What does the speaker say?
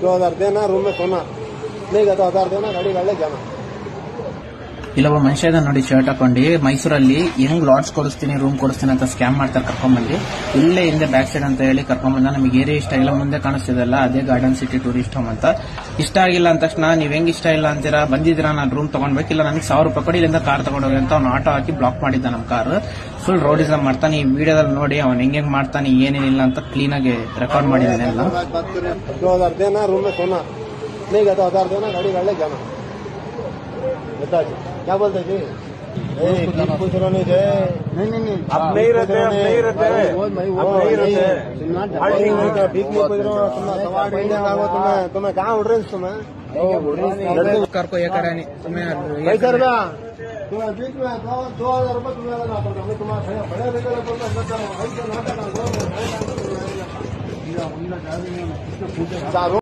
2000 देना, रूम में सोना नहीं गया तो 1000 देना, गाड़ी गाड़े जाना. ಇಲ್ಲೊಬ್ಬ ಮನುಷ್ಯ ಇದ ನೋಡಿ ಶರ್ಟ್ ಹಾಕೊಂಡು ಮೈಸೂರಲ್ಲಿ ಹೆಂಗ್ ಲಾಡ್ಜ್ ಕೊಡಿಸ್ತೀನಿ ರೂಮ್ ಕೊಡಿಸ್ತೀನಿ ಅಂತ ಸ್ಕ್ಯಾಮ್ ಮಾಡ್ತಾರೆ ಕರ್ಕೊಂಡ್ಬಂದು ಇಲ್ಲೇ ಹಿಂದೆ ಬ್ಯಾಕ್ ಸೈಡ್ ಅಂತ ಹೇಳಿ ಕರ್ಕೊಂಡ್ಬಂದ. ನಮಗೆ ಏರಿಯಾ ಇಷ್ಟ ಆಗಿಲ್ಲ, ಮುಂದೆ ಕಾಣಿಸ್ತಿದಲ್ಲ ಅದೇ ಗಾರ್ಡನ್ ಸಿಟಿ ಟೂರಿಸ್ಟ್ ಹೋಮ್ ಅಂತ. ಇಷ್ಟ ಆಗಿಲ್ಲ ಅಂದ ತಕ್ಷಣ ನೀವ್ ಹೆಂಗ್ ಇಷ್ಟ ಇಲ್ಲ ಅಂತೀರಾ, ಬಂದಿದ್ದೀರಾ ನಾನು ರೂಮ್ ತಗೊಂಡ್ಬೇಕಿಲ್ಲ, ನನಗೆ 1000 ರೂಪಾಯಿ ಕೊಡಿ, ಇಲ್ಲಿಂದ ಕಾರ್ ತಗೊಂಡೋಗಿ ಅಂತ ಅವ್ನು ಆಟೋ ಹಾಕಿ ಬ್ಲಾಕ್ ಮಾಡಿದ್ದ ನಮ್ಮ ಕಾರ್. ಫುಲ್ ರೋಡಿಸಮ್ ಮಾಡ್ತಾನೆ. ಈ ವಿಡಿಯೋದಲ್ಲಿ ನೋಡಿ ಅವ್ನು ಹೆಂಗ್ ಮಾಡ್ತಾನೆ ಏನೇನಿಲ್ಲ ಅಂತ ಕ್ಲೀನ್ ಆಗಿ ರೆಕಾರ್ಡ್ ಮಾಡಿದ್ದಾನೆ ಎಲ್ಲ. 2000 देना, रूम में सोना नहीं गया तो 1000 देना, गाड़ी गाड़े जाना. बता जी क्या बोलते जी? कुछ नहीं थे. नहीं अब नहीं रहते, अब नहीं रहते, ठीक नहीं पूछ रहा हूँ. तुम्हें कहाँ उड़ रहे तुम्हें कार को ये करा नहीं तुम्हें तुम्हें बीच में 2000 रूपये तुम्हें लगा पड़ता. तुम्हारा